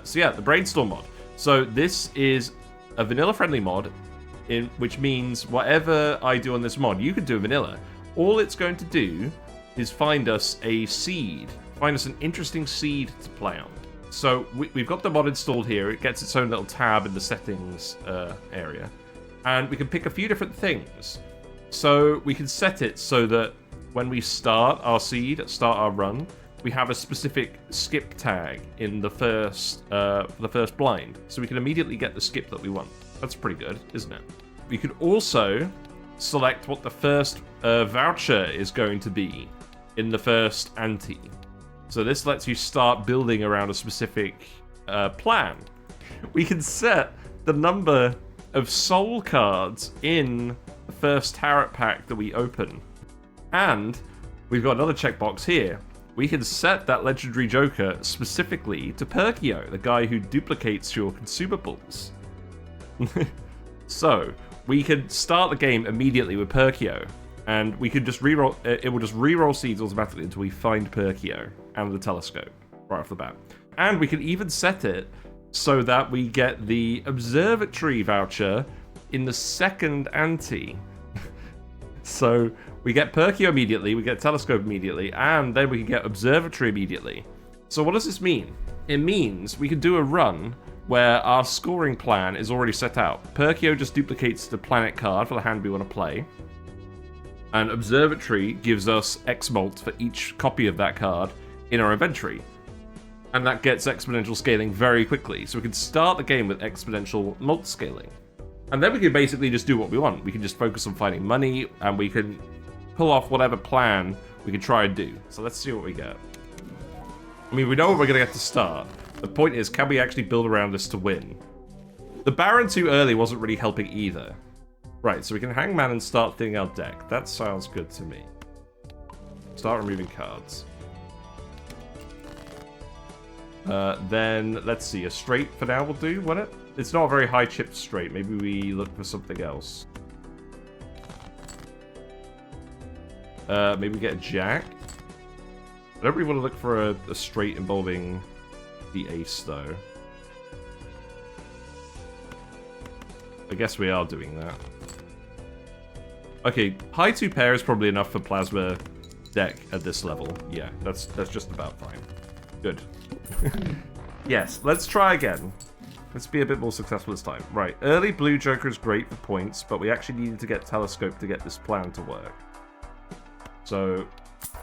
So yeah, the Brainstorm mod. So this is a vanilla-friendly mod, which means whatever I do on this mod, you can do vanilla. All it's going to do is find us a seed. Find us an interesting seed to play on. So we've got the mod installed here. It gets its own little tab in the settings area. And we can pick a few different things. So we can set it so that when we start our seed, start our run, we have a specific skip tag in the first blind. So we can immediately get the skip that we want. That's pretty good, isn't it? We could also select what the first voucher is going to be in the first ante. So this lets you start building around a specific plan. We can set the number of soul cards in the first tarot pack that we open. And we've got another checkbox here. We can set that legendary joker specifically to Perkeo, the guy who duplicates your consumables. So we could start the game immediately with Perkeo, and we could just reroll. It will just reroll seeds automatically until we find Perkeo and the telescope right off the bat. And we can even set it so that we get the Observatory voucher in the second ante. So we get Perkeo immediately, we get Telescope immediately, and then we can get Observatory immediately. So what does this mean? It means we can do a run where our scoring plan is already set out. Perkeo just duplicates the planet card for the hand we want to play. And Observatory gives us X mult for each copy of that card in our inventory. And that gets exponential scaling very quickly. So we can start the game with exponential mult scaling. And then we can basically just do what we want. We can just focus on finding money, and we can pull off whatever plan we can try and do. So let's see what we get. I mean, we know what we're going to get to start. The point is, can we actually build around this to win? The Baron too early wasn't really helping either. Right, so we can Hangman and start thinning our deck. That sounds good to me. Start removing cards. Then, let's see, a straight for now will do, won't it? It's not a very high chipped straight. Maybe we look for something else. Maybe we get a jack. I don't really want to look for a straight involving the ace, though. I guess we are doing that. Okay, high 2 pair is probably enough for Plasma deck at this level. Yeah, that's just about fine. Good. Yes, let's try again. Let's be a bit more successful this time. Right, early blue joker is great for points, but we actually needed to get telescope to get this plan to work. So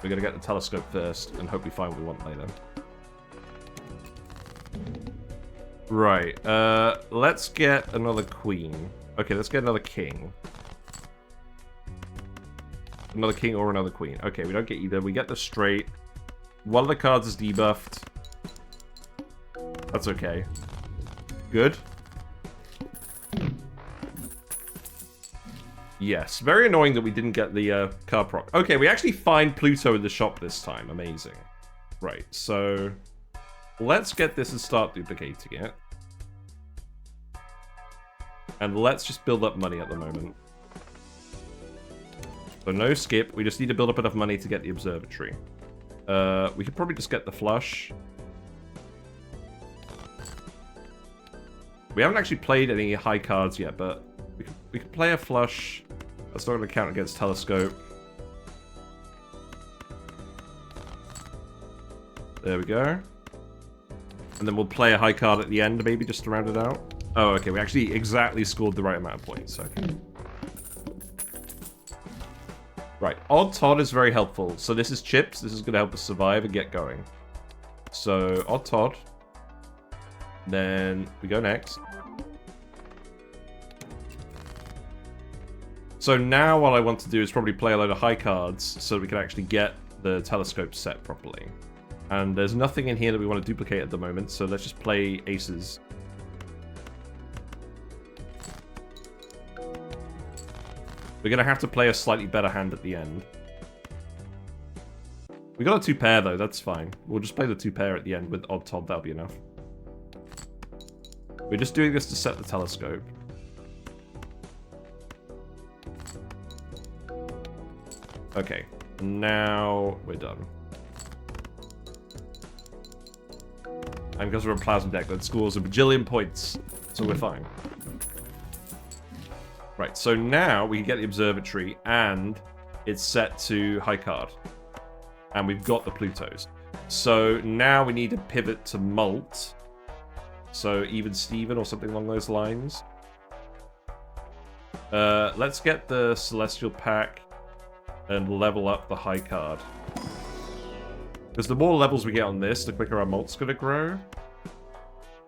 we're going to get the telescope first and hope we find what we want later. Right, let's get another queen. Okay, let's get another king. Another king or another queen. Okay, we don't get either. We get the straight. One of the cards is debuffed. That's okay. Good. Yes, very annoying that we didn't get the card proc. Okay, we actually find Pluto in the shop this time. Amazing. Right, so let's get this and start duplicating it. And let's just build up money at the moment. So no skip. We just need to build up enough money to get the Observatory. We could probably just get the flush. We haven't actually played any high cards yet, but we could play a flush. That's not going to count against Telescope. There we go. And then we'll play a high card at the end, maybe, just to round it out. Oh, okay, we actually exactly scored the right amount of points. Okay. Right, Odd Todd is very helpful. So this is chips. This is going to help us survive and get going. So, Odd Todd. Then we go next. So now what I want to do is probably play a load of high cards so we can actually get the telescope set properly. And there's nothing in here that we want to duplicate at the moment, so let's just play aces. We're going to have to play a slightly better hand at the end. We got a 2 pair though, that's fine. We'll just play the 2 pair at the end with Odd Todd, that'll be enough. We're just doing this to set the telescope. Okay, now we're done. And because we're a plasma deck, that scores a bajillion points. So we're fine. Right, so now we can get the Observatory, and it's set to high card. And we've got the Plutos. So now we need to pivot to Malt. So even Steven or something along those lines. Let's get the Celestial Pack and level up the high card. Because the more levels we get on this, the quicker our Malt's going to grow.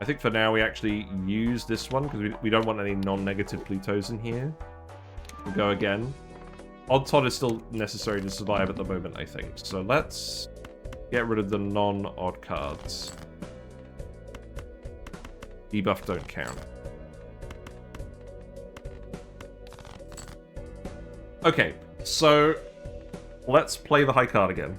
I think for now we actually use this one because we don't want any non-negative Plutos in here. We'll go again. Odd Todd is still necessary to survive at the moment, I think. So let's get rid of the non-odd cards. Debuff don't count. Okay, so let's play the high card again.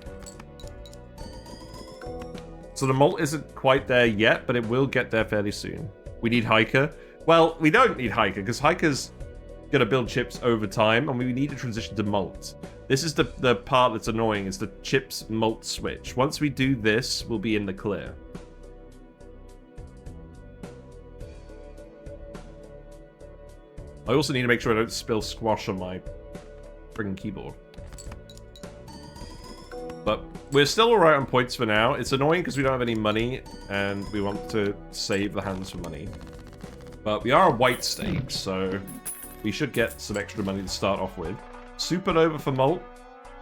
So the Malt isn't quite there yet, but it will get there fairly soon. We need Hiker. Well, we don't need Hiker, because Hiker's going to build chips over time, and we need to transition to Malt. This is the part that's annoying, is the chips Malt switch. Once we do this, we'll be in the clear. I also need to make sure I don't spill squash on my friggin' keyboard. But we're still alright on points for now. It's annoying because we don't have any money, and we want to save the hands for money. But we are a white stage, so we should get some extra money to start off with. Supernova for Malt.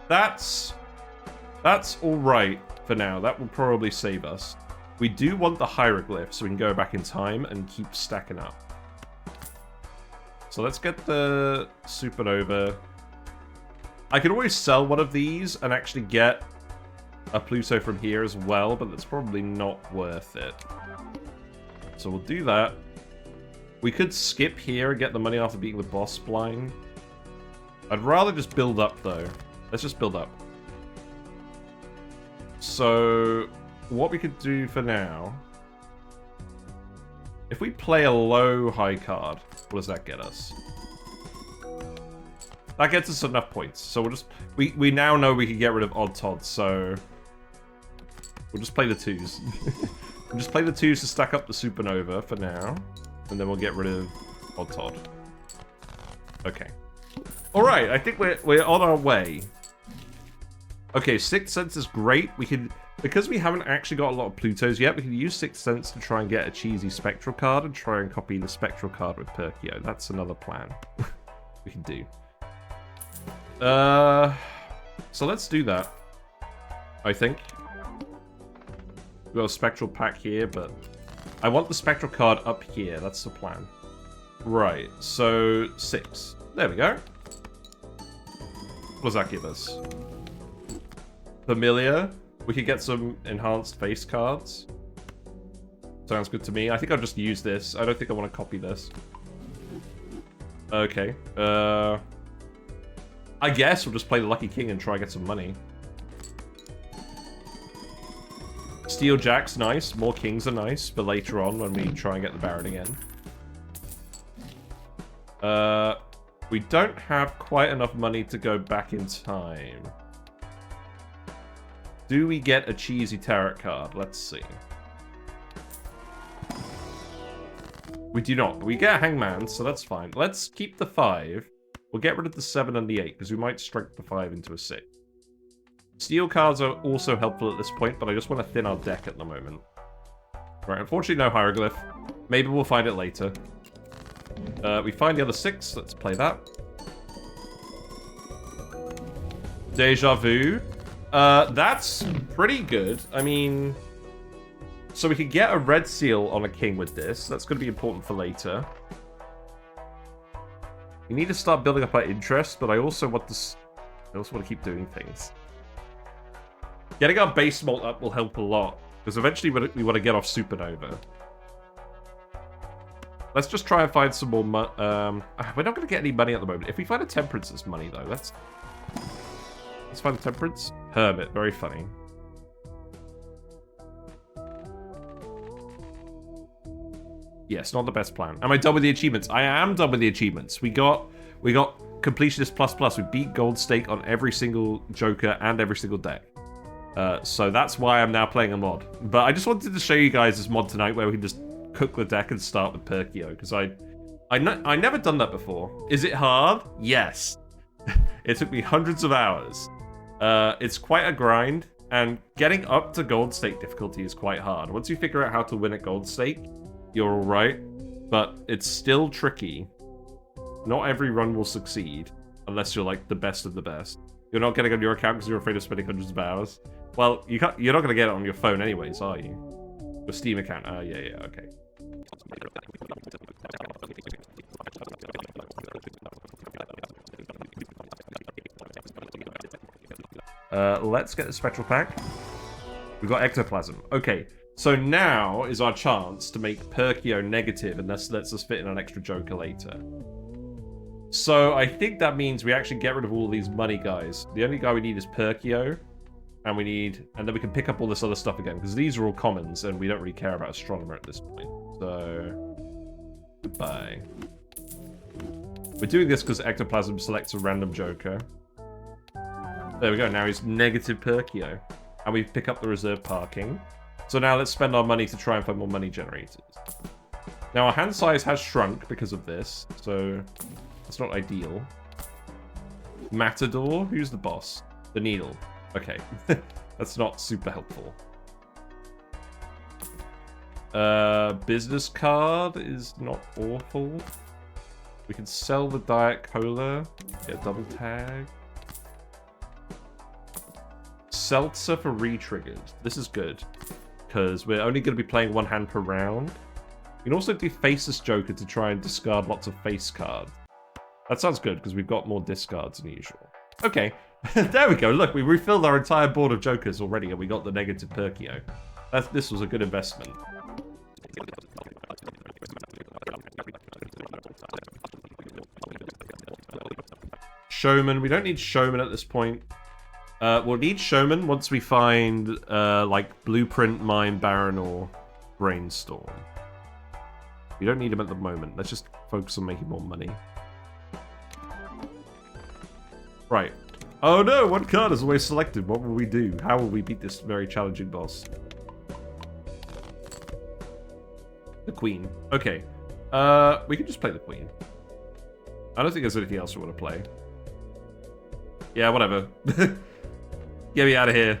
That's alright for now. That will probably save us. We do want the Hieroglyph, so we can go back in time and keep stacking up. So let's get the Supernova. I could always sell one of these and actually get a Pluto from here as well, but that's probably not worth it. So we'll do that. We could skip here and get the money after beating the boss blind. I'd rather just build up, though. Let's just build up. So what we could do for now... If we play a low high card, what does that get us? That gets us enough points. So we'll just... We now know we can get rid of Odd Todd, so... We'll just play the 2s. We'll just play the 2s to stack up the Supernova for now. And then we'll get rid of Odd Todd. Okay. Alright, I think we're on our way. Okay, Sixth Sense is great. We can... Because we haven't actually got a lot of Plutos yet, we can use Sixth Sense to try and get a cheesy Spectral card and try and copy the Spectral card with Perkeo. That's another plan we can do. So let's do that. I think. We've got a Spectral pack here, but I want the Spectral card up here. That's the plan. Right, so 6. There we go. What does that give us? Familiar. We could get some enhanced face cards. Sounds good to me. I think I'll just use this. I don't think I want to copy this. Okay. I guess we'll just play the Lucky King and try and get some money. Steel Jack's nice. More Kings are nice for later on when we try and get the Baron again. We don't have quite enough money to go back in time. Do we get a cheesy tarot card? Let's see. We do not, but we get a Hangman, so that's fine. Let's keep the 5. We'll get rid of the 7 and the 8, because we might strike the 5 into a 6. Steel cards are also helpful at this point, but I just want to thin our deck at the moment. Right, unfortunately no Hieroglyph. Maybe we'll find it later. We find the other 6. Let's play that. Deja Vu. That's pretty good. I mean... So we could get a red seal on a king with this. That's going to be important for later. We need to start building up our interest, but I also want to... I also want to keep doing things. Getting our base malt up will help a lot, because eventually we want to get off Supernova. Let's just try and find some more money. We're not going to get any money at the moment. If we find a Temperance as money, though, let's find a Temperance. Hermit, very funny. Yes, not the best plan. Am I done with the achievements? I am done with the achievements. We got Completionist plus plus. We beat Gold Stake on every single Joker and every single deck. So that's why I'm now playing a mod. But I just wanted to show you guys this mod tonight where we can just cook the deck and start with Perkeo, because I never done that before. Is it hard? Yes. It took me hundreds of hours. It's quite a grind, and getting up to gold stake difficulty is quite hard. Once you figure out how to win at gold stake, you're alright, but it's still tricky. Not every run will succeed, unless you're like the best of the best. You're not getting on your account because you're afraid of spending hundreds of hours. Well, you're not going to get it on your phone anyways, are you? Your Steam account. Oh, yeah, okay. Let's get the spectral pack. We've got Ectoplasm. Okay, so now is our chance to make Perkeo negative, and this lets us fit in an extra Joker later. So I think that means we actually get rid of all these money guys. The only guy we need is Perkeo, and then we can pick up all this other stuff again, because these are all commons, and we don't really care about Astronomer at this point. So, goodbye. We're doing this because Ectoplasm selects a random Joker. There we go, now he's negative Perkeo. And we pick up the reserve parking. So now let's spend our money to try and find more money generators. Now our hand size has shrunk because of this, so it's not ideal. Matador? Who's the boss? The Needle. Okay. That's not super helpful. Business card is not awful. We can sell the Diet Cola. Get a double tag. Seltzer for re-triggered. This is good, because we're only going to be playing one hand per round. You can also do Faceless Joker to try and discard lots of face cards. That sounds good, because we've got more discards than usual. Okay, there we go. Look, we refilled our entire board of Jokers already, and we got the negative Perkeo. This was a good investment. Showman. We don't need Showman at this point. We'll need Showman once we find, like, Blueprint, Mime, Baron, or Brainstorm. We don't need him at the moment. Let's just focus on making more money. Right. Oh no, one card is always selected. What will we do? How will we beat this very challenging boss? The Queen. Okay. We can just play the Queen. I don't think there's anything else we want to play. Yeah, whatever. Get me out of here.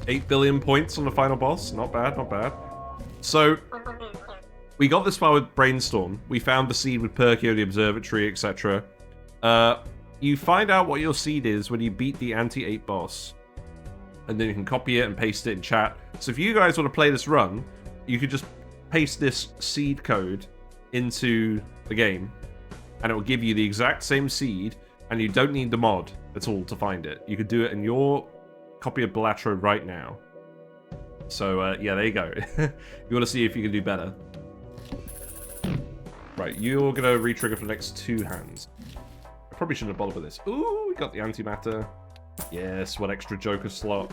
$8 billion points on the final boss. Not bad, not bad. So, we got this far with Brainstorm. We found the seed with Perkeo, the Observatory, etc. You find out what your seed is when you beat the Ante 8 boss. And then you can copy it and paste it in chat. So if you guys want to play this run, you could just paste this seed code into the game, and it will give you the exact same seed, and you don't need the mod at all to find it. You could do it in your copy of Balatro right now. So, yeah, there you go. You want to see if you can do better. Right, you're going to re-trigger for the next 2 hands. I probably shouldn't have bothered with this. Ooh, we got the antimatter. Yes, 1 extra Joker slot.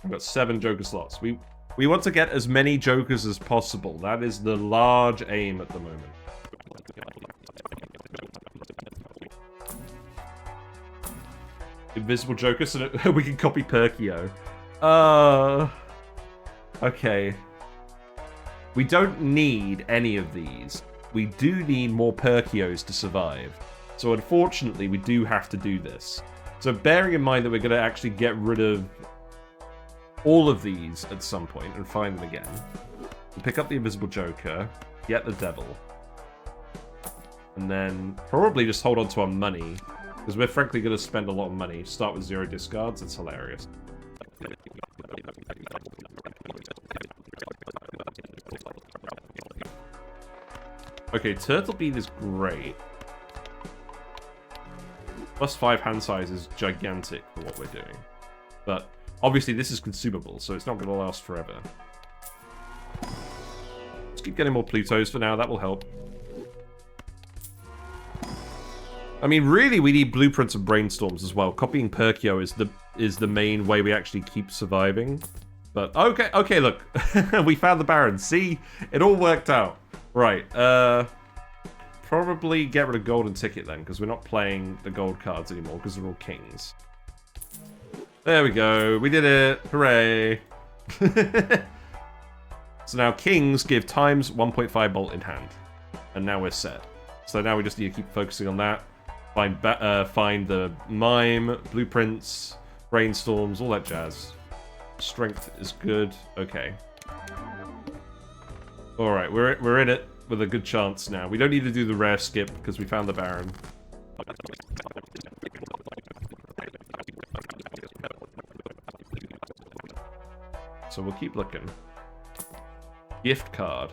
We've got 7 Joker slots. We want to get as many Jokers as possible. That is the large aim at the moment. Invisible Joker so that we can copy Perkeo. Okay. We don't need any of these. We do need more Perkeos to survive. So unfortunately, we do have to do this. So bearing in mind that we're going to actually get rid of all of these at some point and find them again. We'll pick up the Invisible Joker, get the Devil, and then probably just hold on to our money, because we're frankly going to spend a lot of money. Start with 0 discards, it's hilarious. Okay, Turtle Bean is great. +5 hand size is gigantic for what we're doing. But obviously this is consumable, so it's not going to last forever. Let's keep getting more Plutos for now, that will help. I mean, really, we need blueprints and brainstorms as well. Copying Perkeo is the main way we actually keep surviving. But okay, look. We found the Baron. See? It all worked out. Right, probably get rid of golden ticket then, because we're not playing the gold cards anymore, because they're all kings. There we go. We did it. Hooray. So now kings give times 1.5 bolt in hand. And now we're set. So now we just need to keep focusing on that. Find the mime, blueprints, brainstorms, all that jazz. Strength is good. Okay. Alright, we're in it with a good chance now. We don't need to do the rare skip because we found the Baron. So we'll keep looking. Gift card.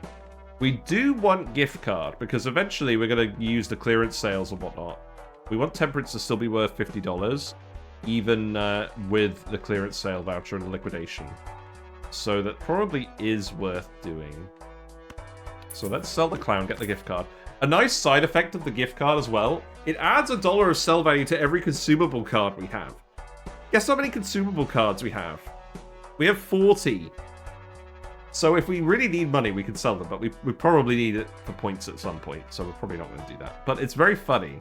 We do want gift card because eventually we're going to use the clearance sales and whatnot. We want temperance to still be worth $50, even with the clearance sale voucher and the liquidation. So that probably is worth doing. So let's sell the clown, get the gift card. A nice side effect of the gift card as well, it adds $1 of sell value to every consumable card we have. Guess how many consumable cards we have? We have 40. So if we really need money, we can sell them, but we probably need it for points at some point, so we're probably not going to do that. But it's very funny.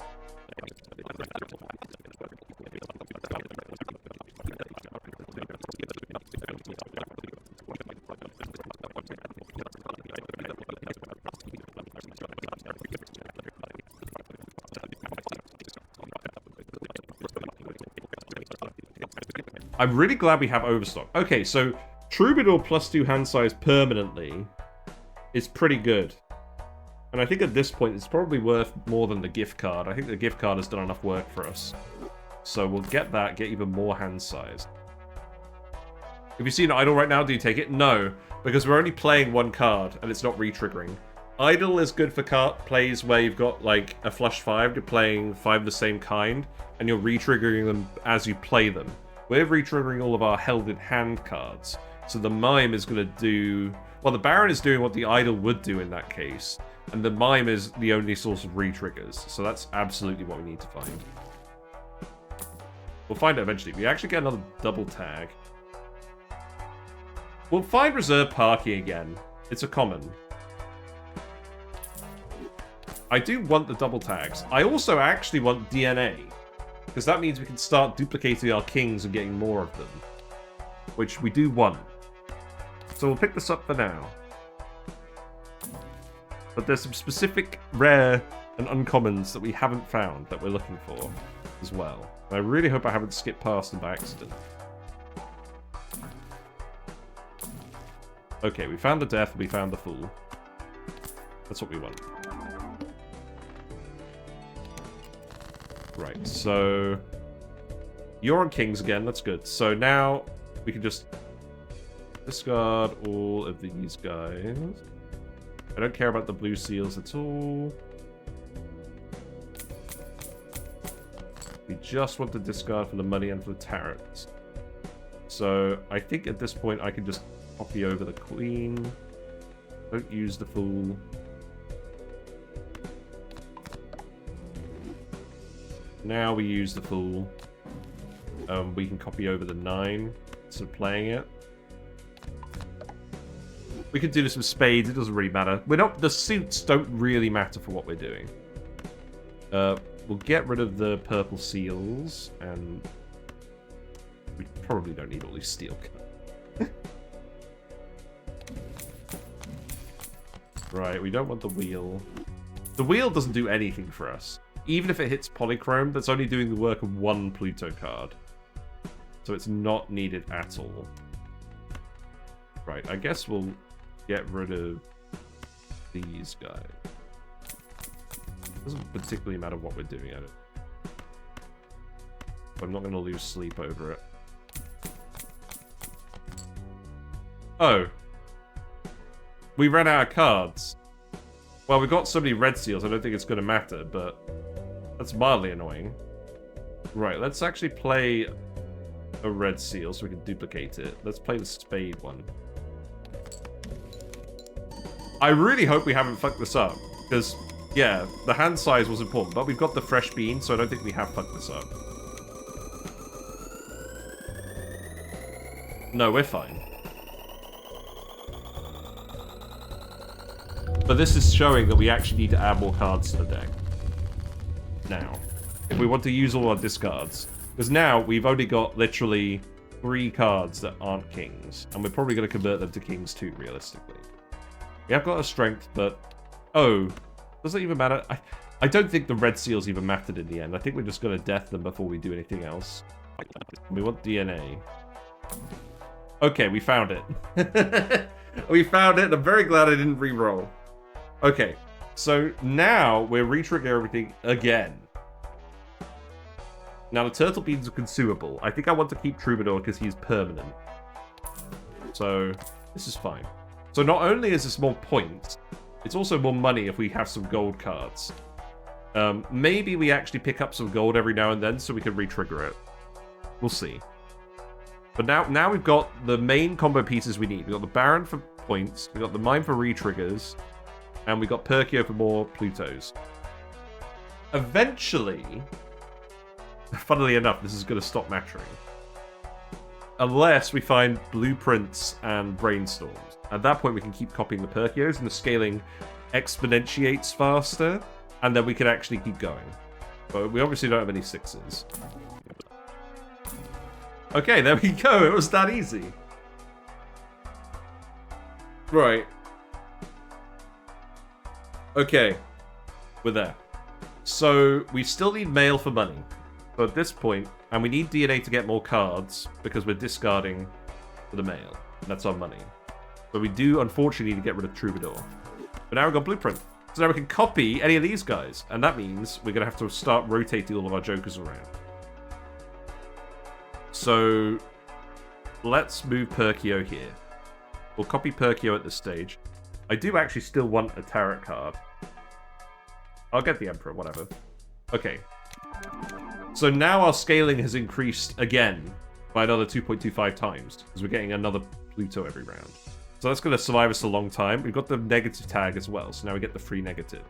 I'm really glad we have overstock. Okay, so Troubadour +2 hand size permanently is pretty good. And I think at this point it's probably worth more than the gift card. I think the gift card has done enough work for us. So we'll get that, get even more hand size. If you see an idle right now, do you take it? No, because we're only playing one card and it's not re-triggering. Idle is good for card plays where you've got like a flush 5, you're playing 5 of the same kind, and you're re-triggering them as you play them. We're re-triggering all of our held in hand cards. So the Mime is going to do... Well, the Baron is doing what the Idol would do in that case. And the Mime is the only source of re-triggers. So that's absolutely what we need to find. We'll find it eventually. We actually get another double tag. We'll find reserve parking again. It's a common. I do want the double tags. I also actually want DNA. Because that means we can start duplicating our kings and getting more of them. Which we do want. So we'll pick this up for now. But there's some specific rare and uncommons that we haven't found that we're looking for as well. And I really hope I haven't skipped past them by accident. Okay, we found the death and we found the fool. That's what we want. Right, so... You're on kings again, that's good. So now we can just discard all of these guys. I don't care about the blue seals at all. We just want to discard for the money and for the turrets. So I think at this point I can just copy over the queen. Don't use the fool. Now we use the fool. We can copy over the 9 instead of playing it. We can do this with spades, it doesn't really matter. We're not, the suits don't really matter for what we're doing. We'll get rid of the purple seals, and we probably don't need all these steel cards. Right, we don't want the wheel. The wheel doesn't do anything for us. Even if it hits polychrome, that's only doing the work of one Pluto card. So it's not needed at all. Right, I guess we'll get rid of these guys. Doesn't particularly matter what we're doing at it. I'm not going to lose sleep over it. Oh. We ran out of cards. Well, we've got so many red seals, I don't think it's going to matter, but that's mildly annoying. Right, let's actually play a red seal so we can duplicate it. Let's play the spade one. I really hope we haven't fucked this up, because, yeah, the hand size was important, but we've got the fresh bean, so I don't think we have fucked this up. No, we're fine. But this is showing that we actually need to add more cards to the deck. Now, if we want to use all our discards. Because now we've only got literally 3 cards that aren't kings. And we're probably going to convert them to kings too, realistically. We have got a strength, but... Oh, does it even matter? I don't think the red seals even mattered in the end. I think we're just going to death them before we do anything else. We want DNA. Okay, we found it. We found it. I'm very glad I didn't re-roll. Okay, so now we're re-trigger everything again. Now the turtle beans are consumable. I think I want to keep Troubadour because he's permanent. So this is fine. So not only is this more points, it's also more money if we have some gold cards. Maybe we actually pick up some gold every now and then so we can re-trigger it. We'll see. But now we've got the main combo pieces we need. We've got the Baron for points, we've got the Mime for re-triggers, and we've got Perkeo for more Plutos. Eventually, funnily enough, this is going to stop mattering. Unless we find blueprints and brainstorms. At that point, we can keep copying the Perkeos, and the scaling exponentiates faster, and then we can actually keep going. But we obviously don't have any 6s. Okay, there we go. It was that easy. Right. Okay. We're there. So, we still need mail for money. But at this point, and we need DNA to get more cards, because we're discarding for the mail. That's our money. But we do, unfortunately, need to get rid of Troubadour. But now we've got Blueprint. So now we can copy any of these guys. And that means we're going to have to start rotating all of our jokers around. So, let's move Perkeo here. We'll copy Perkeo at this stage. I do actually still want a tarot card. I'll get the Emperor, whatever. Okay. So now our scaling has increased again by another 2.25 times. Because we're getting another Pluto every round. So that's going to survive us a long time. We've got the negative tag as well. So now we get the free negative.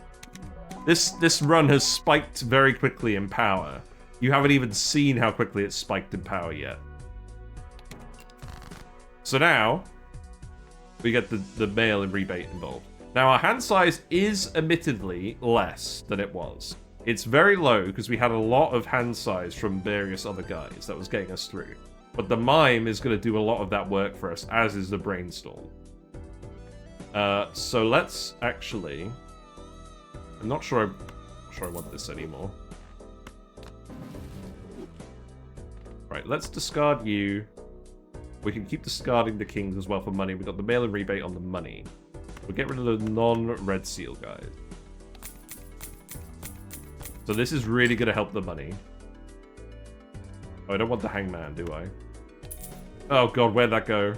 This run has spiked very quickly in power. You haven't even seen how quickly it's spiked in power yet. So now, we get the mail and rebate involved. Now, our hand size is admittedly less than it was. It's very low because we had a lot of hand size from various other guys that was getting us through. But the Mime is going to do a lot of that work for us, as is the Brainstorm. So let's actually... I'm not sure I want this anymore. Right, let's discard you. We can keep discarding the kings as well for money. We've got the mail and rebate on the money. We'll get rid of the non-red seal guys. So this is really going to help the money. Oh, I don't want the hangman, do I? Oh god, where'd that go?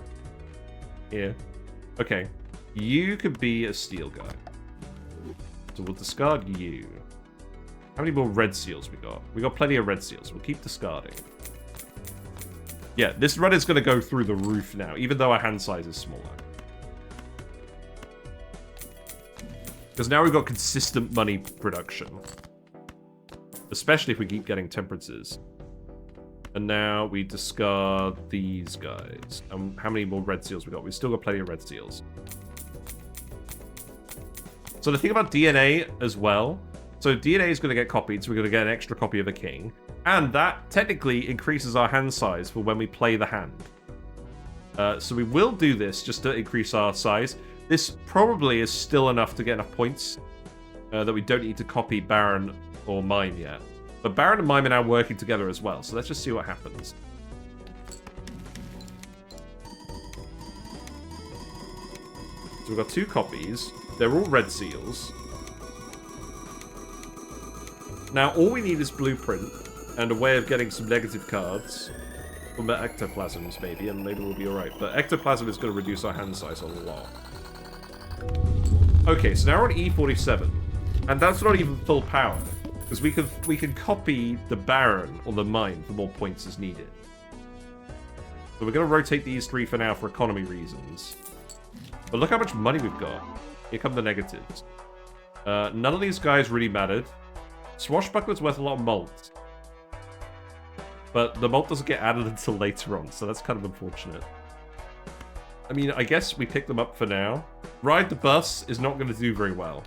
Here. Okay. You could be a steel guy. So we'll discard you. How many more red seals we got? We got plenty of red seals. We'll keep discarding. Yeah, this run is going to go through the roof now, even though our hand size is smaller. Because now we've got consistent money production. Especially if we keep getting temperances. And now we discard these guys. How many more red seals we got? We've still got plenty of red seals. So the thing about DNA as well. So DNA is going to get copied, so we're going to get an extra copy of a king. And that technically increases our hand size for when we play the hand. So we will do this just to increase our size. This probably is still enough to get enough points that we don't need to copy Baron or Mime yet. But Baron and Mime are now working together as well, so let's just see what happens. So we've got 2 copies. They're all red seals. Now, all we need is Blueprint and a way of getting some negative cards from the Ectoplasms, maybe, and maybe we'll be alright. But Ectoplasm is going to reduce our hand size a lot. Okay, so now we're on E47. And that's not even full power. Because we can copy the Baron or the Mime for more points as needed. So we're going to rotate these 3 for now for economy reasons. But look how much money we've got. Here come the negatives. None of these guys really mattered. Swashbuckler's worth a lot of malt. But the malt doesn't get added until later on, so that's kind of unfortunate. I mean, I guess we pick them up for now. Ride the bus is not going to do very well.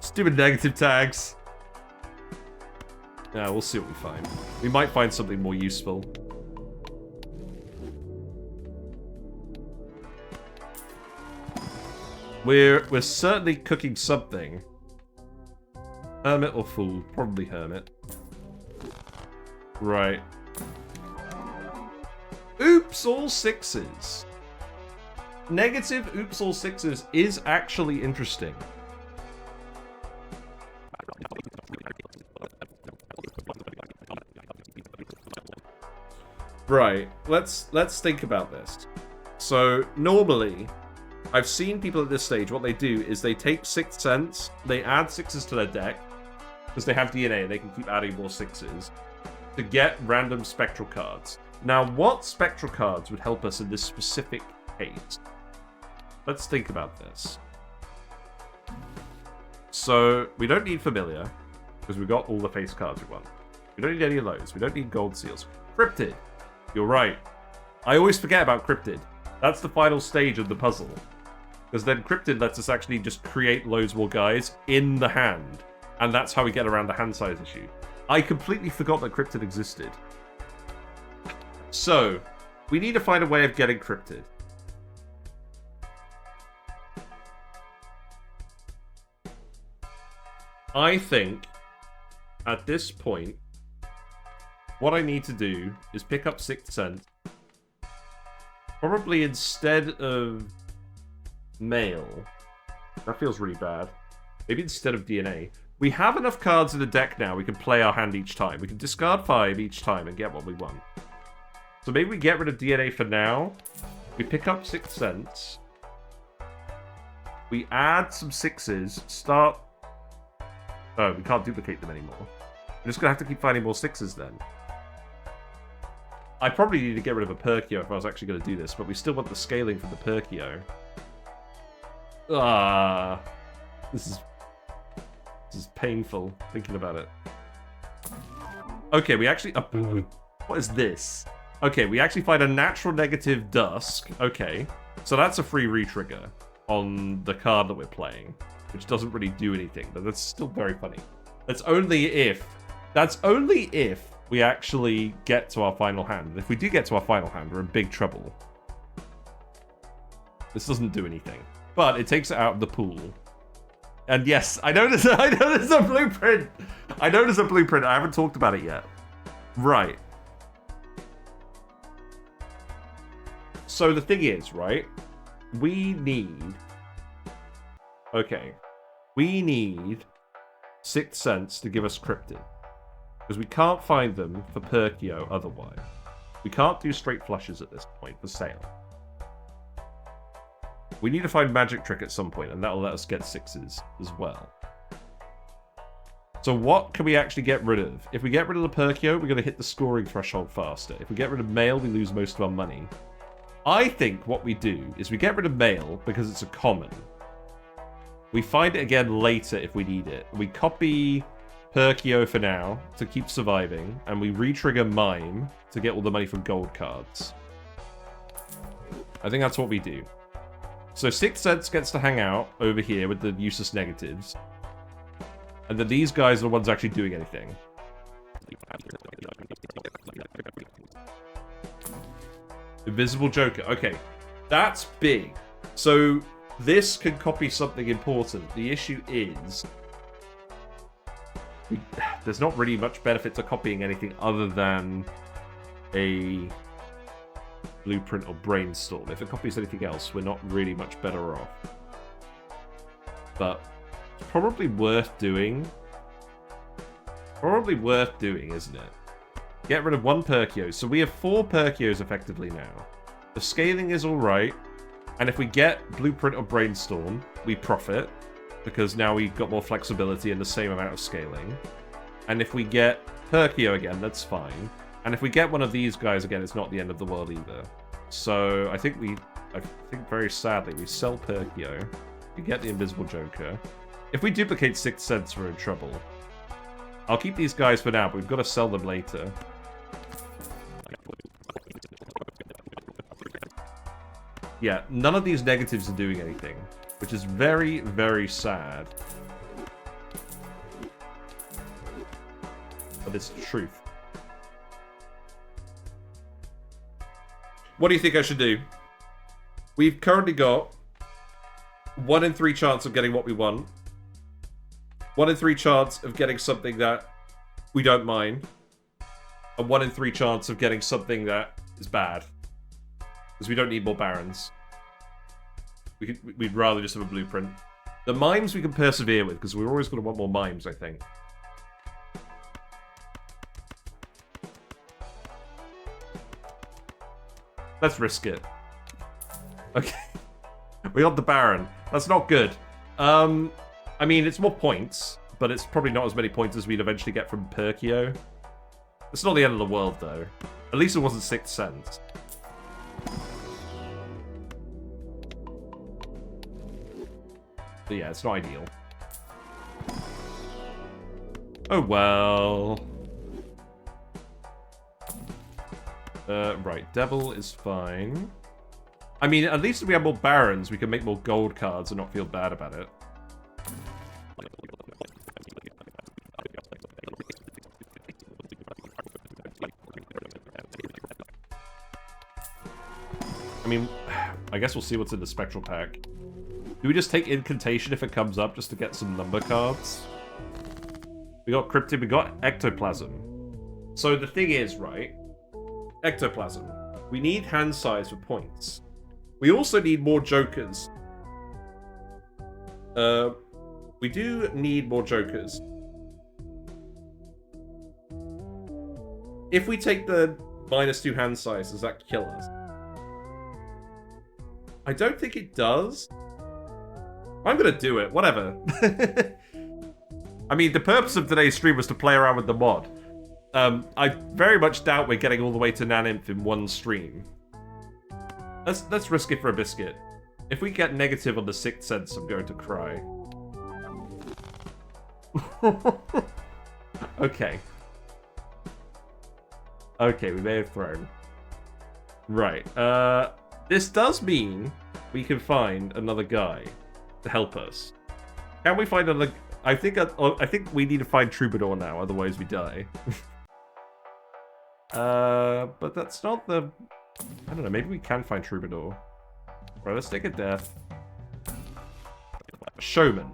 Stupid negative tags. Yeah, we'll see what we find. We might find something more useful. We're certainly cooking something. Hermit or fool? Probably hermit. Right. Oops, all sixes. Negative oops, all sixes is actually interesting. Right, let's think about this. So, normally, I've seen people at this stage, what they do is they take Sixth Sense, they add sixes to their deck, because they have DNA and they can keep adding more sixes, to get random spectral cards. Now, what spectral cards would help us in this specific case? Let's think about this. So, we don't need Familiar, because we've got all the face cards we want. We don't need any of those. We don't need Gold Seals. Cryptid. You're right. I always forget about Cryptid. That's the final stage of the puzzle. Because then Cryptid lets us actually just create loads more guys in the hand. And that's how we get around the hand size issue. I completely forgot that Cryptid existed. So, we need to find a way of getting Cryptid. I think, at this point, what I need to do is pick up Sixth Sense. Probably instead of Mail. That feels really bad. Maybe instead of DNA. We have enough cards in the deck now, we can play our hand each time. We can discard 5 each time and get what we want. So maybe we get rid of DNA for now. We pick up Sixth Sense. We add some sixes. Start... Oh, we can't duplicate them anymore. We're just going to have to keep finding more sixes then. I probably need to get rid of a Perkeo if I was actually going to do this, but we still want the scaling from the Perkeo. This is painful, thinking about it. Okay, we actually... what is this? Okay, we actually find a natural negative Dusk. Okay, so that's a free retrigger on the card that we're playing, which doesn't really do anything, but that's still very funny. That's only if we actually get to our final hand. And if we do get to our final hand, we're in big trouble. This doesn't do anything, but it takes it out of the pool. And yes, I know there's a blueprint. I know there's a blueprint. I haven't talked about it yet. Right. So the thing is, right? We need Sixth Sense to give us Cryptid. Because we can't find them for Perkeo otherwise. We can't do straight flushes at this point for sale. We need to find Magic Trick at some point, and that'll let us get sixes as well. So what can we actually get rid of? If we get rid of the Perkeo, we're going to hit the scoring threshold faster. If we get rid of Mail, we lose most of our money. I think what we do is we get rid of Mail because it's a common. We find it again later if we need it. We copy Perkeo for now to keep surviving, and we re-trigger Mime to get all the money from gold cards. I think that's what we do. So Sixth Sense gets to hang out over here with the useless negatives. And then these guys are the ones actually doing anything. Invisible Joker. Okay, that's big. So this can copy something important. The issue is... there's not really much benefit to copying anything other than a blueprint or brainstorm. If it copies anything else, we're not really much better off. But it's probably worth doing. Probably worth doing, isn't it? Get rid of one Perkeo. So we have 4 Perkeos effectively now. The scaling is alright. And if we get blueprint or brainstorm, we profit. Because now we've got more flexibility and the same amount of scaling. And if we get Perkeo again, that's fine. And if we get one of these guys again, it's not the end of the world either. So I think very sadly, we sell Perkeo. We get the Invisible Joker. If we duplicate Sixth Sense, we're in trouble. I'll keep these guys for now, but we've got to sell them later. Yeah, none of these negatives are doing anything, which is very, very sad. But it's the truth. What do you think I should do? We've currently got 1 in 3 chance of getting what we want. 1 in 3 chance of getting something that we don't mind. And 1 in 3 chance of getting something that is bad. Because we don't need more barons. We'd rather just have a blueprint. The mimes we can persevere with, because we're always going to want more mimes, I think. Let's risk it. Okay. We got the Baron. That's not good. I mean, it's more points, but it's probably not as many points as we'd eventually get from Perkeo. It's not the end of the world, though. At least it wasn't 6 cents. But yeah, it's not ideal. Oh, well. Right, Devil is fine. I mean, at least if we have more barons, we can make more gold cards and not feel bad about it. I mean, I guess we'll see what's in the Spectral Pack. Do we just take Incantation if it comes up just to get some number cards? We got Cryptid, we got Ectoplasm. So the thing is, right? Ectoplasm. We need hand size for points. We also need more jokers. We do need more jokers. If we take the -2 hand size, does that kill us? I don't think it does. I'm gonna do it, whatever. I mean, the purpose of today's stream was to play around with the mod. I very much doubt we're getting all the way to Naninth in one stream. Let's risk it for a biscuit. If we get negative on the 6th sense, I'm going to cry. Okay. Okay, we may have thrown. Right. This does mean we can find another guy to help us. Can we find another? I think we need to find Troubadour now, otherwise we die. But that's not the... I don't know, maybe we can find Troubadour. Right, let's take a death. Showman.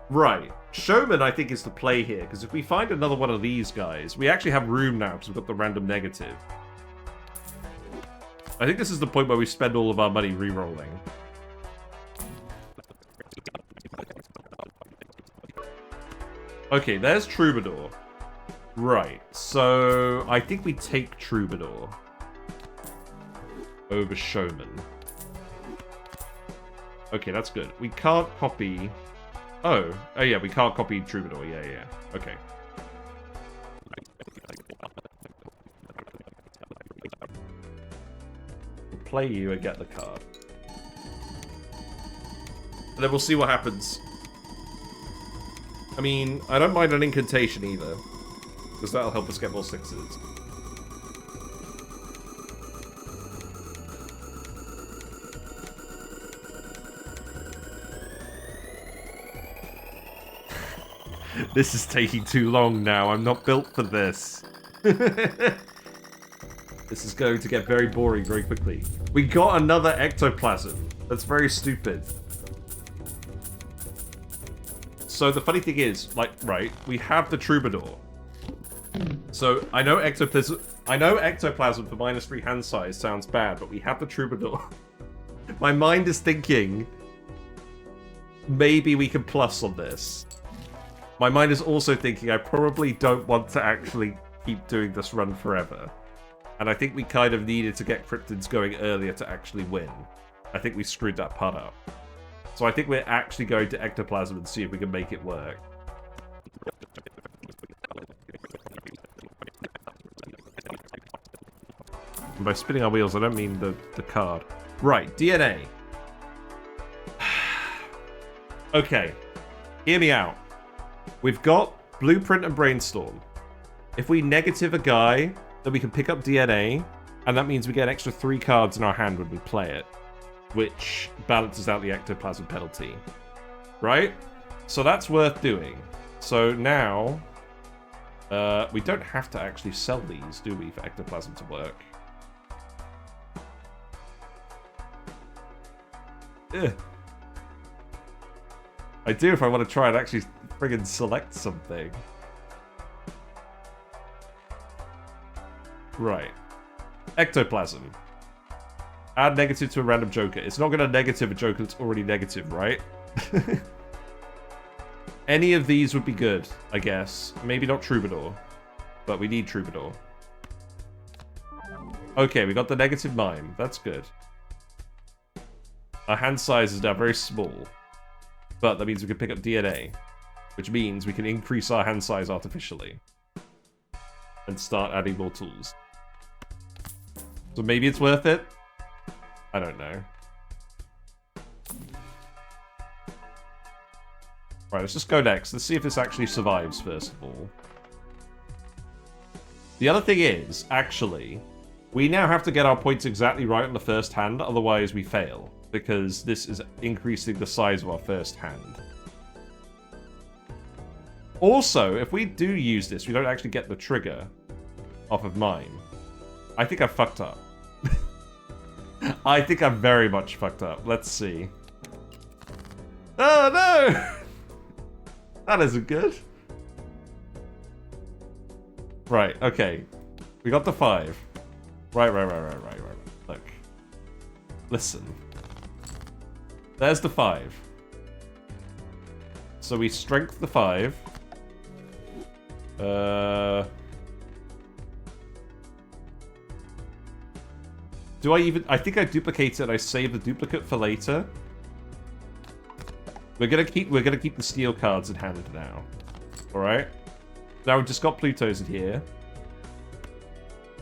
Right. Showman, I think, is the play here, because if we find another one of these guys, we actually have room now, because we've got the random negative. I think this is the point where we spend all of our money re-rolling. Okay, there's Troubadour. Right, so I think we take Troubadour over Showman. Okay, that's good. We can't copy... Oh yeah, we can't copy Troubadour. Yeah. Okay. We'll play you and get the card. And then we'll see what happens. I mean, I don't mind an incantation either, because that'll help us get more 6s. This is taking too long now. I'm not built for this. This is going to get very boring very quickly. We got another Ectoplasm. That's very stupid. So the funny thing is, like, right, we have the Troubadour. So I know Ectoplasm for -3 hand size sounds bad, but we have the Troubadour. My mind is thinking maybe we can plus on this. My mind is also thinking I probably don't want to actually keep doing this run forever. And I think we kind of needed to get Cryptids going earlier to actually win. I think we screwed that part up. So I think we're actually going to Ectoplasm and see if we can make it work. And by spinning our wheels, I don't mean the card. Right, DNA. Okay, hear me out. We've got Blueprint and Brainstorm. If we negative a guy, then we can pick up DNA, and that means we get an extra 3 cards in our hand when we play it. which balances out the ectoplasm penalty. Right? So that's worth doing. So now, we don't have to actually sell these, do we, for ectoplasm to work? Ugh. I do if I want to try and actually friggin' select something. Right. Ectoplasm. Add negative to a random joker. It's not going to negative a joker that's already negative, right? Any of these would be good, I guess. Maybe not Troubadour, but we need Troubadour. Okay, we got the negative Mime. That's good. Our hand size is now very small, but that means we can pick up DNA, which means we can increase our hand size artificially and start adding more tools. So maybe it's worth it? I don't know. Right, let's just go next. Let's see if this actually survives, first of all. The other thing is, actually, we now have to get our points exactly right on the first hand, otherwise we fail, because this is increasing the size of our first hand. Also, if we do use this, we don't actually get the trigger off of Mime. I think I fucked up. I think I'm very much fucked up. Let's see. Oh, no! That isn't good. Right, okay. We got the 5. Right. Look. Listen. There's the 5. So we strength the 5. Do I even... I think I duplicate it and I save the duplicate for later. We're gonna keep the steel cards in hand now. Alright? Now we've just got Plutos in here.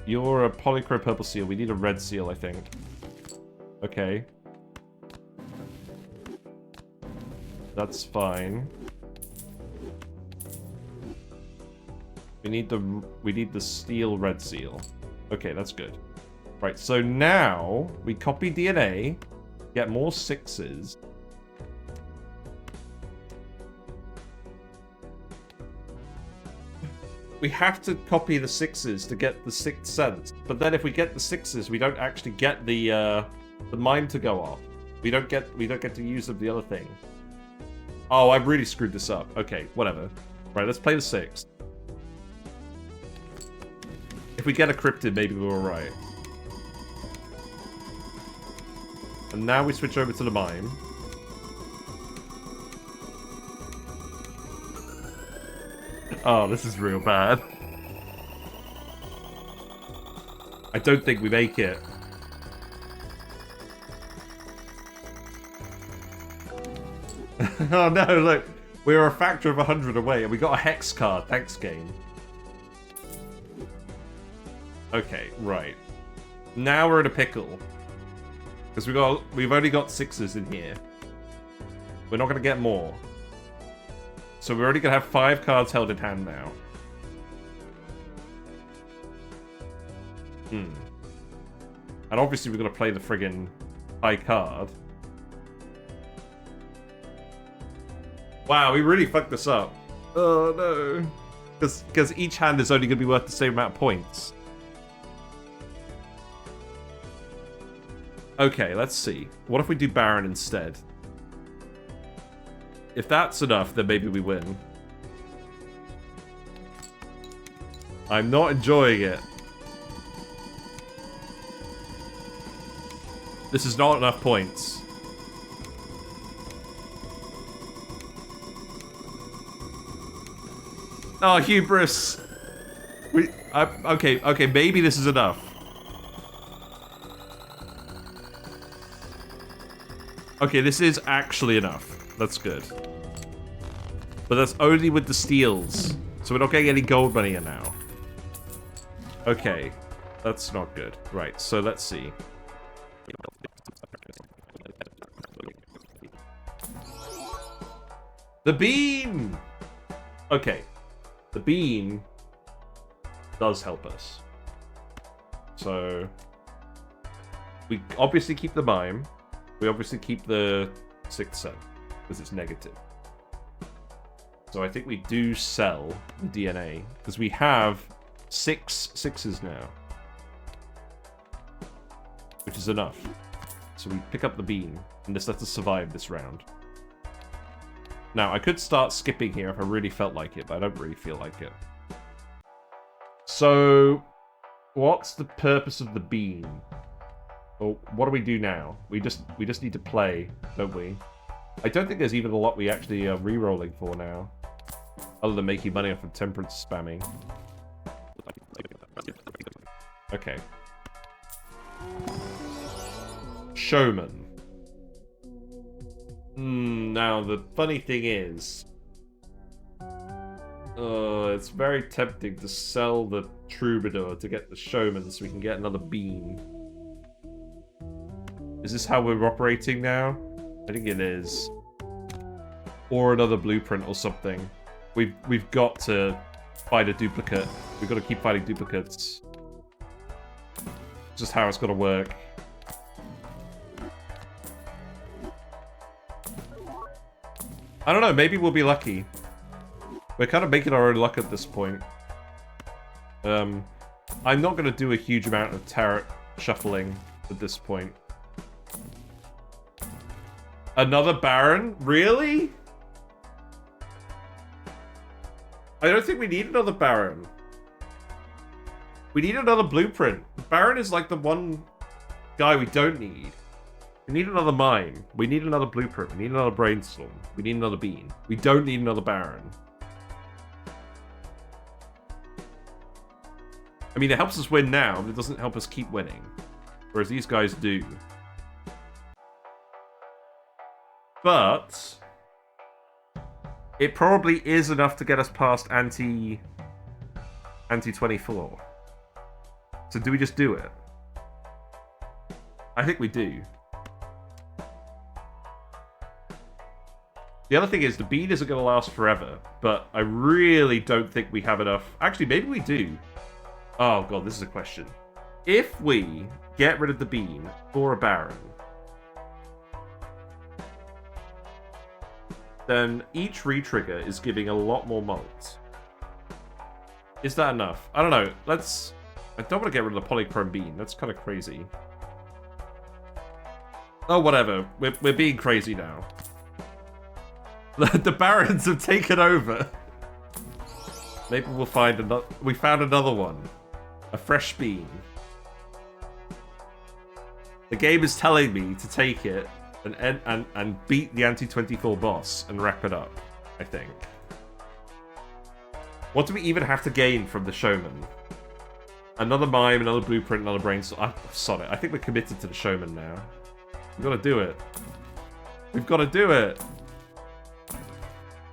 You're a polychrome purple seal. We need a red seal, I think. Okay. That's fine. We need the steel red seal. Okay, that's good. Right, so now we copy DNA, get more 6s. We have to copy the 6s to get the 6th sense. But then if we get the 6s, we don't actually get the Mime to go off. We don't get to use them the other thing. Oh, I've really screwed this up. Okay, whatever. Right, let's play the 6th. If we get a cryptid, maybe we're alright. And now we switch over to the Mime. Oh, this is real bad. I don't think we make it. Oh no, look. We're a factor of 100 away and we got a hex card. Thanks, game. Okay, right. Now we're in a pickle. Because we've only got 6s in here. We're not going to get more. So we're only going to have 5 cards held in hand now. And obviously we're going to play the friggin' high card. Wow, we really fucked this up. Oh no. Because each hand is only going to be worth the same amount of points. Okay, let's see. What if we do Baron instead? If that's enough, then maybe we win. I'm not enjoying it. This is not enough points. Oh, hubris! Okay, maybe this is enough. Okay, this is actually enough. That's good. But that's only with the steals. So we're not getting any gold money in now. Okay. That's not good. Right, so let's see. The bean! Okay. The bean does help us. So we obviously keep the Mime. We obviously keep the sixth sense because it's negative. So I think we do sell the DNA because we have 6 sixes now, which is enough. So we pick up the bean, and this lets us survive this round. Now, I could start skipping here if I really felt like it, but I don't really feel like it. So, what's the purpose of the bean? Well, what do we do now? We just need to play, don't we? I don't think there's even a lot we actually are re-rolling for now, other than making money off of temperance spamming. Okay. Showman. Now, the funny thing is... it's very tempting to sell the troubadour to get the showman so we can get another bean. Is this how we're operating now? I think it is. Or another blueprint or something. We've got to fight a duplicate. We've got to keep fighting duplicates. Just how it's got to work. I don't know, maybe we'll be lucky. We're kind of making our own luck at this point. I'm not going to do a huge amount of tarot shuffling at this point. Another Baron? Really? I don't think we need another Baron. We need another blueprint. Baron is like the one guy we don't need. We need another Mime. We need another blueprint. We need another Brainstorm. We need another bean. We don't need another Baron. I mean, it helps us win now, but it doesn't help us keep winning. Whereas these guys do. But it probably is enough to get us past Ante 24. So do we just do it? I think we do. The other thing is, the bean isn't going to last forever, but I really don't think we have enough. Actually, maybe we do. Oh god, this is a question. If we get rid of the bean for a Baron, then each retrigger is giving a lot more malt. Is that enough? I don't know. Let's... I don't want to get rid of the polychrome bean. That's kind of crazy. Oh, whatever. We're being crazy now. The Barons have taken over. Maybe we'll find another... We found another one. A fresh bean. The game is telling me to take it and beat the Ante-24 boss and wrap it up, I think. What do we even have to gain from the Showman? Another Mime, another Blueprint, another Brainstorm. Sod it. I think we're committed to the Showman now. We've got to do it. We've got to do it.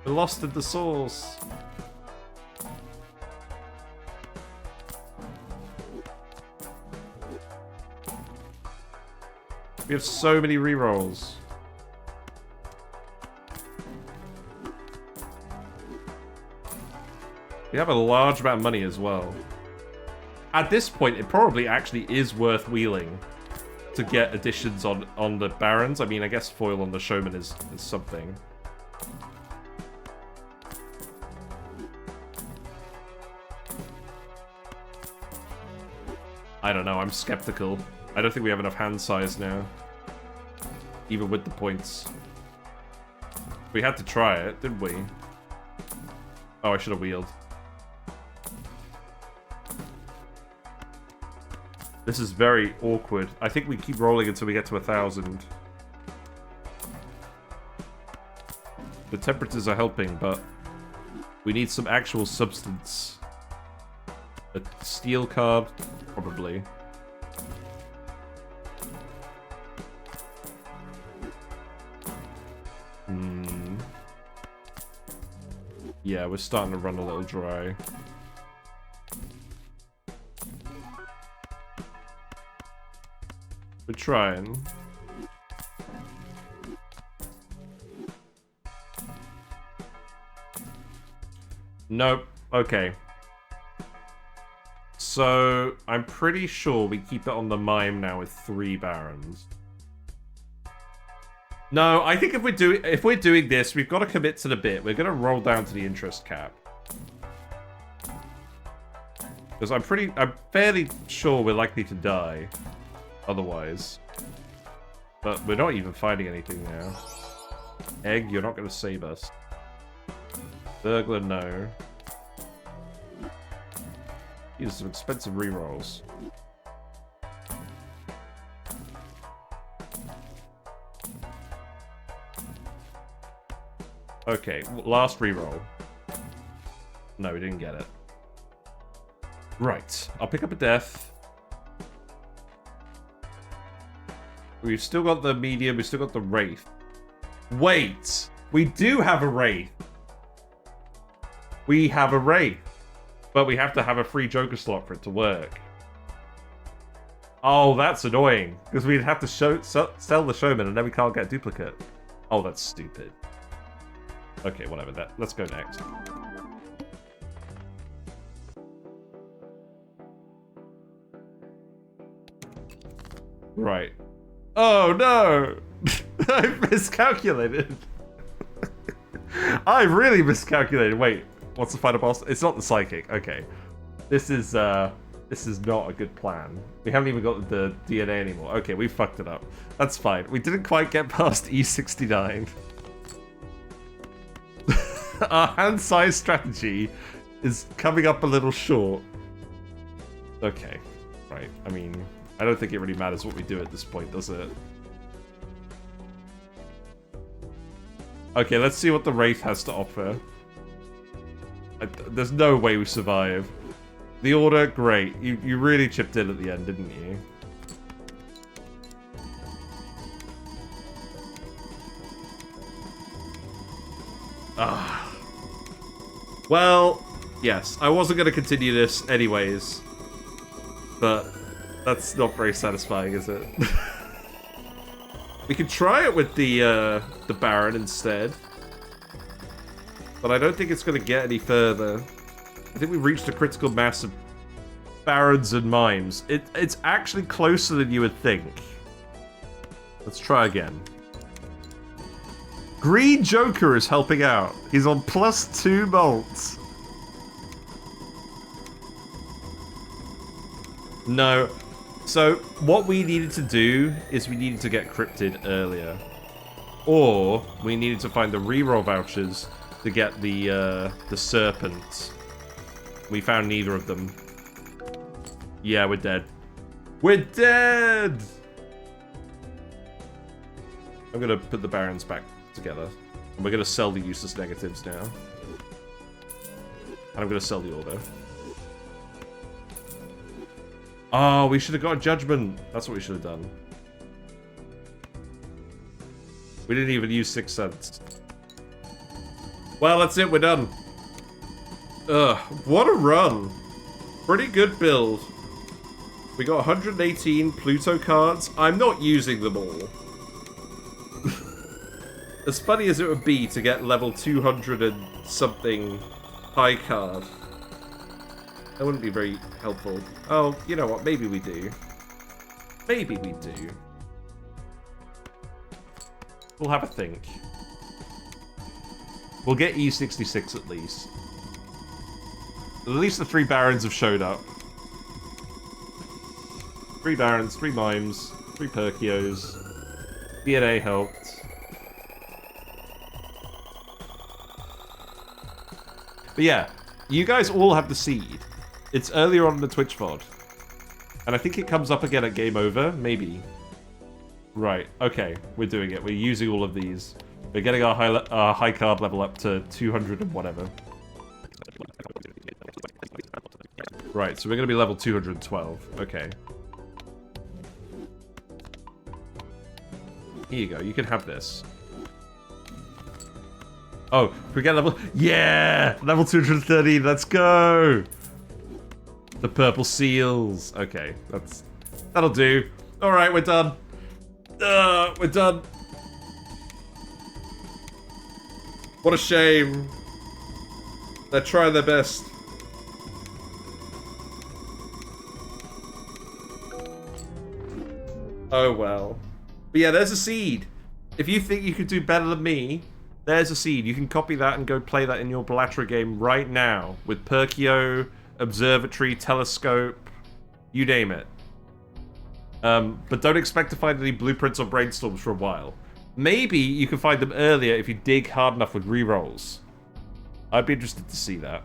We're lost in the source. We have so many rerolls. We have a large amount of money as well. At this point, it probably actually is worth wheeling to get additions on the Barons. I mean, I guess foil on the Showman is something. I don't know, I'm skeptical. I don't think we have enough hand size now. Even with the points. We had to try it, didn't we? Oh, I should have wheeled. This is very awkward. I think we keep rolling until we get to 1,000. The temperatures are helping, but we need some actual substance. A steel card, probably. Yeah, we're starting to run a little dry. We're trying. Nope. Okay. So, I'm pretty sure we keep it on the Mime now with 3 Barons. No, I think if we're doing this, we've got to commit to the bit. We're going to roll down to the interest cap. Because I'm fairly sure we're likely to die otherwise. But we're not even finding anything now. Egg, you're not going to save us. Burglar, no. These are some expensive rerolls. Okay, last reroll. No, we didn't get it. Right, I'll pick up a death. We've still got the medium, we've still got the wraith. Wait! We do have a wraith! We have a wraith. But we have to have a free Joker slot for it to work. Oh, that's annoying. Because we'd have to sell the showman and then we can't get a duplicate. Oh, that's stupid. Okay, whatever. Let's go next. Right. Oh, no! I miscalculated. I really miscalculated. Wait, what's the final boss? It's not the psychic. Okay. This is not a good plan. We haven't even got the DNA anymore. Okay, we fucked it up. That's fine. We didn't quite get past E69. Our hand size strategy is coming up a little short. Okay. Right. I mean, I don't think it really matters what we do at this point, does it? Okay, let's see what the Wraith has to offer. There's no way we survive. The Order, great. You really chipped in at the end, didn't you? Ah. Well, yes. I wasn't going to continue this anyways. But that's not very satisfying, is it? We could try it with the Baron instead. But I don't think it's going to get any further. I think we've reached a critical mass of Barons and Mimes. It's actually closer than you would think. Let's try again. Green Joker is helping out. He's on +2 bolts. No. So, what we needed to do is we needed to get cryptid earlier. Or, we needed to find the reroll vouchers to get the serpent. We found neither of them. Yeah, we're dead. We're dead! I'm gonna put the Barons back together. And we're gonna sell the useless negatives now. And I'm gonna sell the Order. Oh, we should have got a judgment. That's what we should have done. We didn't even use 6 cents. Well, that's it. We're done. Ugh, what a run. Pretty good build. We got 118 Pluto cards. I'm not using them all. As funny as it would be to get level 200 and something high card. That wouldn't be very helpful. Oh, you know what? Maybe we do. Maybe we do. We'll have a think. We'll get E66 at least. At least the 3 Barons have showed up. 3 Barons, 3 Mimes, 3 Perkeos. DNA helped. But yeah, you guys all have the seed. It's earlier on in the Twitch VOD. And I think it comes up again at Game Over, maybe. Right, okay, we're doing it. We're using all of these. We're getting our high card level up to 200 and whatever. Right, so we're going to be level 212. Okay. Here you go, you can have this. Oh, we get level... Yeah! Level 230, let's go! The purple seals. Okay, that'll do. Alright, we're done. We're done. What a shame. They're trying their best. Oh well. But yeah, there's a seed. If you think you could do better than me, there's a seed. You can copy that and go play that in your Balatro game right now with Perkeo, Observatory, Telescope, you name it. But don't expect to find any blueprints or brainstorms for a while. Maybe you can find them earlier if you dig hard enough with rerolls. I'd be interested to see that.